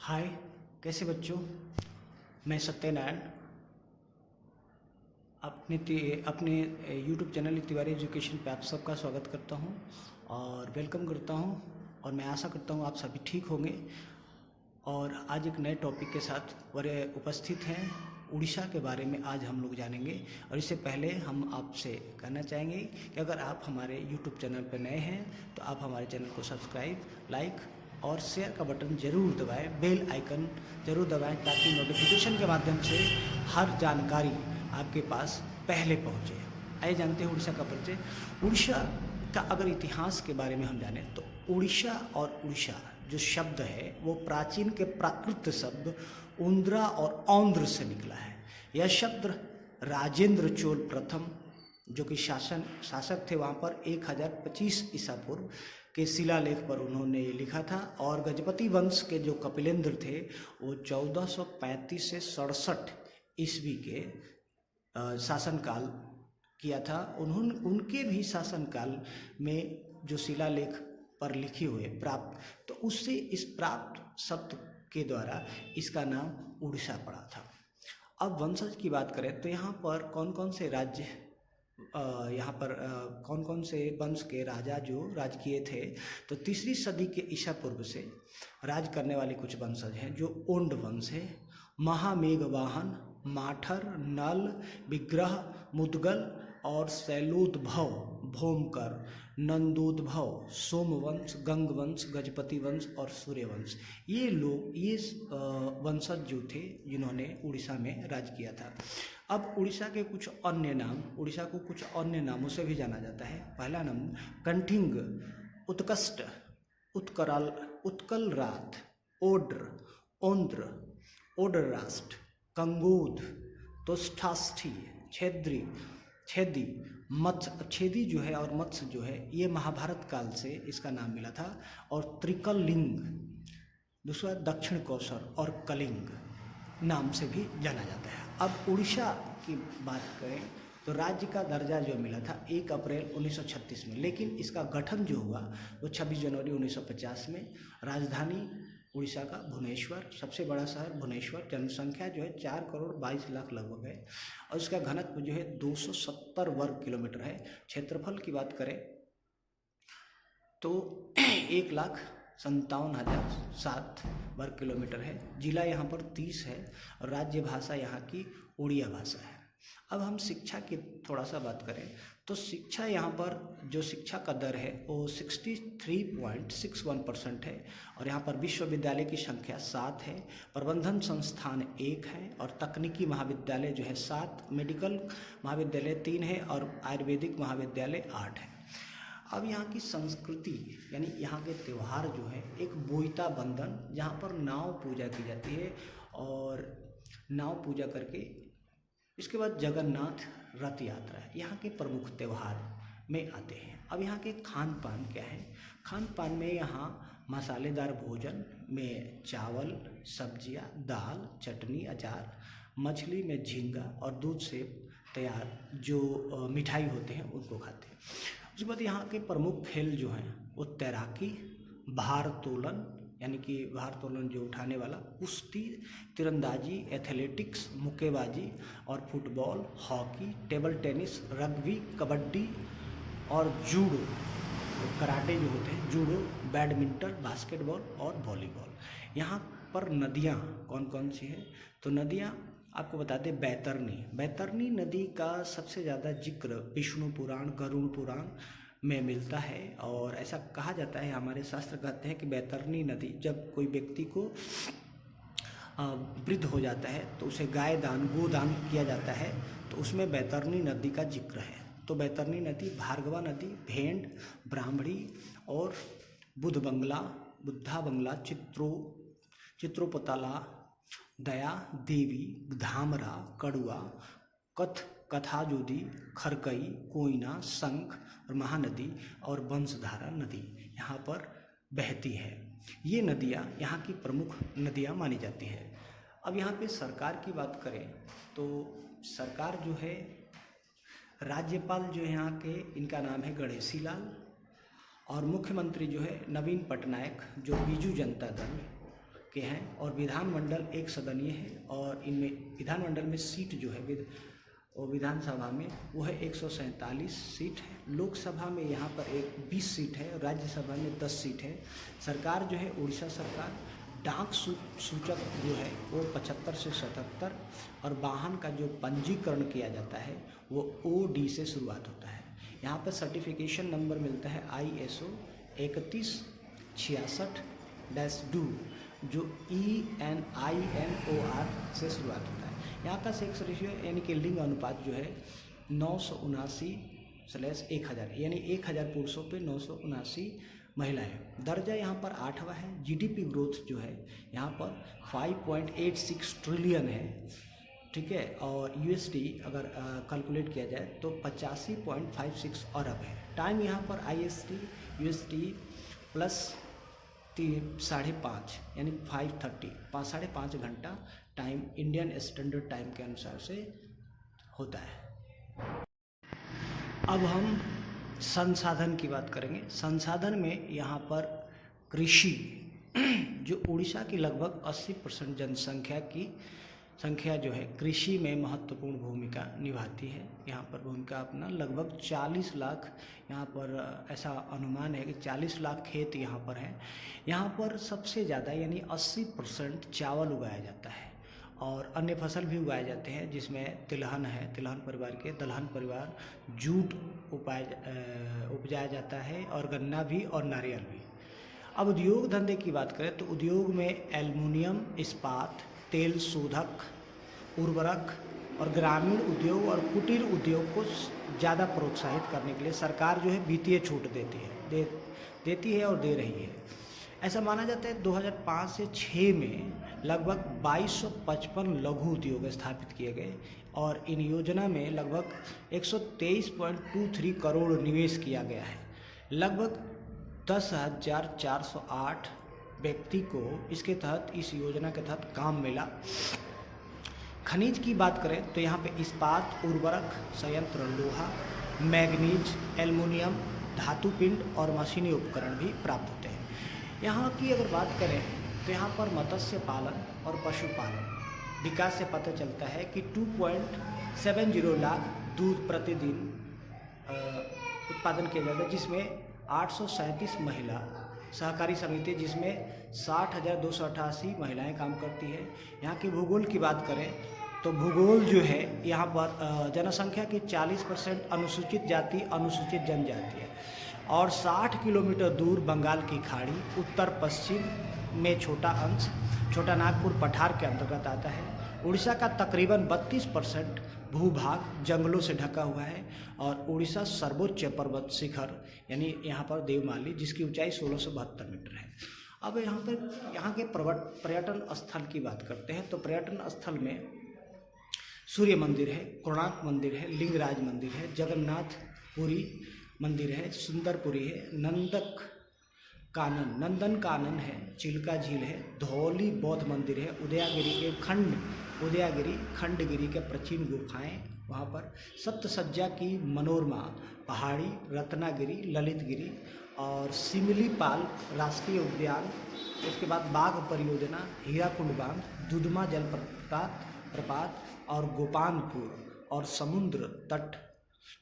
हाय, कैसे बच्चों। मैं सत्यनारायण अपने यूट्यूब चैनल तिवारी एजुकेशन पे आप सबका स्वागत करता हूं और वेलकम करता हूं। और मैं आशा करता हूं आप सभी ठीक होंगे। और आज एक नए टॉपिक के साथ उपस्थित हैं। उड़ीसा के बारे में आज हम लोग जानेंगे। और इससे पहले हम आपसे कहना चाहेंगे कि अगर आप हमारे यूट्यूब चैनल पर नए हैं तो आप हमारे चैनल को सब्सक्राइब, लाइक और शेयर का बटन जरूर दबाएं, बेल आइकन जरूर दबाएं ताकि नोटिफिकेशन के माध्यम से हर जानकारी आपके पास पहले पहुंचे। आइए जानते हैं उड़ीसा का परिचय। उड़ीसा का अगर इतिहास के बारे में हम जाने तो उड़ीसा और उड़ीसा जो शब्द है वो प्राचीन के प्राकृत शब्द उंद्रा और औंद्र से निकला है। यह शब्द राजेंद्र चोल प्रथम जो कि शासक थे वहाँ पर 1025 ईसा पूर्व के शिलालेख पर उन्होंने लिखा था। और गजपति वंश के जो कपिलेंद्र थे वो 1435 से 67 ईस्वी के शासनकाल किया था। उनके भी शासनकाल में जो शिलालेख पर लिखे हुए प्राप्त, तो उससे इस प्राप्त शब्द के द्वारा इसका नाम उड़ीसा पड़ा था। अब वंशज की बात करें तो यहाँ पर कौन कौन से राज्य कौन कौन से वंश के राजा जो राज किए थे, तो तीसरी सदी के ईसा पूर्व से राज करने वाले कुछ वंशज हैं जो ओंड वंश है। महामेघवाहन, माठर, नल, विग्रह, मुदगल और शैलोद्भव, भौमकर, नंदोद्भव, सोमवंश, गंगवंश, गजपति वंश और सूर्यवंश, ये वंशज जो थे जिन्होंने उड़ीसा में राज किया था। अब उड़ीसा के कुछ अन्य नाम, उड़ीसा को कुछ अन्य नामों से भी जाना जाता है। पहला नाम कंठिंग, उत्कस्ट, उत्कलरात, ओड्र, ओंद्र, ओडराष्ट, कंगोद, तोष्ठास्थी, छेदी, छेदी जो है और मत्स्य जो है ये महाभारत काल से इसका नाम मिला था। और त्रिकलिंग, दूसरा दक्षिण कौशल और कलिंग नाम से भी जाना जाता है। अब उड़ीसा की बात करें तो राज्य का दर्जा जो मिला था 1 अप्रैल 1936 में, लेकिन इसका गठन जो हुआ वो 26 जनवरी 1950 में। राजधानी उड़ीसा का भुवनेश्वर, सबसे बड़ा शहर भुवनेश्वर, जनसंख्या जो है 4 करोड़ 22 लाख लगभग है। और इसका घनत्व जो है 270 वर्ग किलोमीटर है। क्षेत्रफल की बात करें तो 1,57,007 वर्ग किलोमीटर है। जिला यहाँ पर 30 है और राज्य भाषा यहाँ की उड़िया भाषा है। अब हम शिक्षा की थोड़ा सा बात करें तो शिक्षा यहाँ पर जो शिक्षा का दर है वो 63.61% है। और यहाँ पर विश्वविद्यालय की संख्या 7 है, प्रबंधन संस्थान 1 है और तकनीकी महाविद्यालय जो है 7, मेडिकल महाविद्यालय 3 है और आयुर्वेदिक महाविद्यालय 8 है। अब यहाँ की संस्कृति यानी यहाँ के त्यौहार जो है, एक बोईता बंधन जहाँ पर नाव पूजा की जाती है और नाव पूजा करके इसके बाद जगन्नाथ रथ यात्रा है, यहाँ के प्रमुख त्यौहार में आते हैं। अब यहाँ के खान पान क्या है? खान पान में यहाँ मसालेदार भोजन में चावल, सब्जियाँ, दाल, चटनी, अचार, मछली में झींगा और दूध से तैयार जो मिठाई होते हैं उनको खाते हैं। उसके बाद यहाँ के प्रमुख खेल जो हैं वो तैराकी, भारोत्तोलन यानी कि भारोत्तोलन जो उठाने वाला, कुश्ती, तीरंदाजी, एथलेटिक्स, मुक्केबाजी और football, hockey, table tennis, rugby, kabaddi और जूडो, कराटे जो होते हैं, जूडो, बैडमिंटन, बास्केटबॉल और वॉलीबॉल। यहाँ पर नदियाँ कौन कौन सी हैं? तो नदियाँ आपको बता दें, बैतरनी नदी का सबसे ज़्यादा जिक्र विष्णु पुराण, गरुड़ पुराण में मिलता है। और ऐसा कहा जाता है, हमारे शास्त्र कहते हैं कि बैतरनी नदी, जब कोई व्यक्ति को वृद्ध हो जाता है तो उसे गोदान किया जाता है, तो उसमें बैतरनी नदी का जिक्र है। तो बैतरनी नदी, भार्गवा नदी, भेंड, ब्राह्मणी और बुद्धा बंगला, चित्रोपताला, दया देवी, धामरा, कड़ुआ, कथाजोदी, खरकई, कोयना, शंख और महानदी और वंशधारा नदी यहाँ पर बहती है। ये नदियाँ यहाँ की प्रमुख नदियाँ मानी जाती है। अब यहाँ पे सरकार की बात करें तो सरकार जो है, राज्यपाल जो है यहाँ के, इनका नाम है गणेशी लाल। और मुख्यमंत्री जो है नवीन पटनायक जो बीजू जनता दल के हैं और विधानमंडल एक सदनीय है और इनमें विधानमंडल में सीट जो है और विधानसभा में वो है 147 सीट है। लोकसभा में यहाँ पर 20 सीट है और राज्यसभा में 10 सीट है। सरकार जो है उड़ीसा सरकार, डाक सूचक जो है वो 75 से 77 और वाहन का जो पंजीकरण किया जाता है वो OD से शुरुआत होता है। यहाँ पर सर्टिफिकेशन नंबर मिलता है ISO 3166-2 जो ENINOR से शुरुआत होता है। यहाँ का सेक्स रेशियो यानी कि लिंग अनुपात जो है 979/1000 यानी 1000 पुरुषों पे 979 महिलाएं। दर्जा यहाँ पर 8वां है। GDP ग्रोथ जो है यहाँ पर 5.86 ट्रिलियन है, ठीक है, और USD अगर कैलकुलेट किया जाए तो 85.56 अरब है। टाइम यहाँ पर IST USD प्लस 5.5 यानी 5:30 घंटा टाइम इंडियन स्टैंडर्ड टाइम के अनुसार से होता है। अब हम संसाधन की बात करेंगे। संसाधन में यहाँ पर कृषि जो उड़ीसा की लगभग 80% जनसंख्या की संख्या जो है कृषि में महत्वपूर्ण भूमिका निभाती है। यहाँ पर भूमिका अपना लगभग 40 लाख, यहाँ पर ऐसा अनुमान है कि 40 लाख खेत यहाँ पर हैं। यहाँ पर सबसे ज़्यादा यानी 80% चावल उगाया जाता है और अन्य फसल भी उगाए जाते हैं जिसमें तिलहन है, तिलहन परिवार के दलहन परिवार, जूट उपजाया जाता है और गन्ना भी और नारियल भी। अब उद्योग धंधे की बात करें तो उद्योग में एल्युमिनियम, इस्पात, तेल शोधक, उर्वरक और ग्रामीण उद्योग और कुटीर उद्योग को ज़्यादा प्रोत्साहित करने के लिए सरकार जो है वित्तीय छूट देती है और दे रही है। ऐसा माना जाता है 2005 से 6 में लगभग 2255 लघु उद्योग स्थापित किए गए और इन योजना में लगभग 123.23 करोड़ निवेश किया गया है। लगभग 10,408 व्यक्ति को इसके तहत, इस योजना के तहत काम मिला। खनिज की बात करें तो यहाँ पे इस्पात, उर्वरक संयंत्र, लोहा, मैग्नीज, एल्युमिनियम, धातु पिंड और मशीनी उपकरण भी प्राप्त होते हैं। यहाँ की अगर बात करें तो यहाँ पर मत्स्य पालन और पशुपालन विकास से पता चलता है कि 2.70 लाख दूध प्रतिदिन उत्पादन किया जाता है, जिसमें 837 महिला सहकारी समिति जिसमें 60,288 महिलाएं काम करती है। यहाँ की भूगोल की बात करें तो भूगोल जो है यहाँ पर जनसंख्या की 40% अनुसूचित जाति अनुसूचित जनजाति है और 60 किलोमीटर दूर बंगाल की खाड़ी, उत्तर पश्चिम में छोटा अंश छोटा नागपुर पठार के अंतर्गत आता है। उड़ीसा का तकरीबन 32% भूभाग जंगलों से ढका हुआ है और उड़ीसा सर्वोच्च पर्वत शिखर यानी यहाँ पर देवमाली जिसकी ऊंचाई 1672 मीटर है। अब यहाँ के पर्यटन स्थल की बात करते हैं तो पर्यटन स्थल में सूर्य मंदिर है, कोणार्क मंदिर है, लिंगराज मंदिर है, जगन्नाथपुरी मंदिर है, सुंदरपुरी है, नंदन कानन है, चिल्का झील है, धौली बौद्ध मंदिर है, उदयगिरी खंडगिरी के प्राचीन गुफाएं वहाँ पर, सप्तसज्जा की मनोरमा पहाड़ी, रत्नागिरी, ललितगिरी और सिमलीपाल राष्ट्रीय उद्यान, उसके बाद बाघ परियोजना, हीराकुंड बांध, दुधमा जलप्रपात और गोपानपुर और समुद्र तट,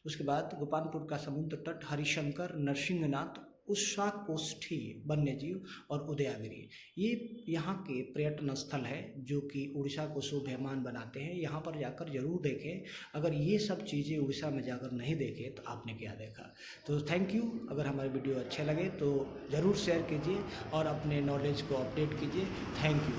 उसके बाद गोपालपुर का समुद्र तट, हरिशंकर, नरसिंहनाथ, उषाकोष्ठी वन्यजीव और उदयगिरी, ये यहाँ के पर्यटन स्थल है जो कि उड़ीसा को शोभायमान बनाते हैं। यहाँ पर जाकर जरूर देखें। अगर ये सब चीज़ें उड़ीसा में जाकर नहीं देखें तो आपने क्या देखा। तो थैंक यू। अगर हमारे वीडियो अच्छे लगे तो ज़रूर शेयर कीजिए और अपने नॉलेज को अपडेट कीजिए। Thank you.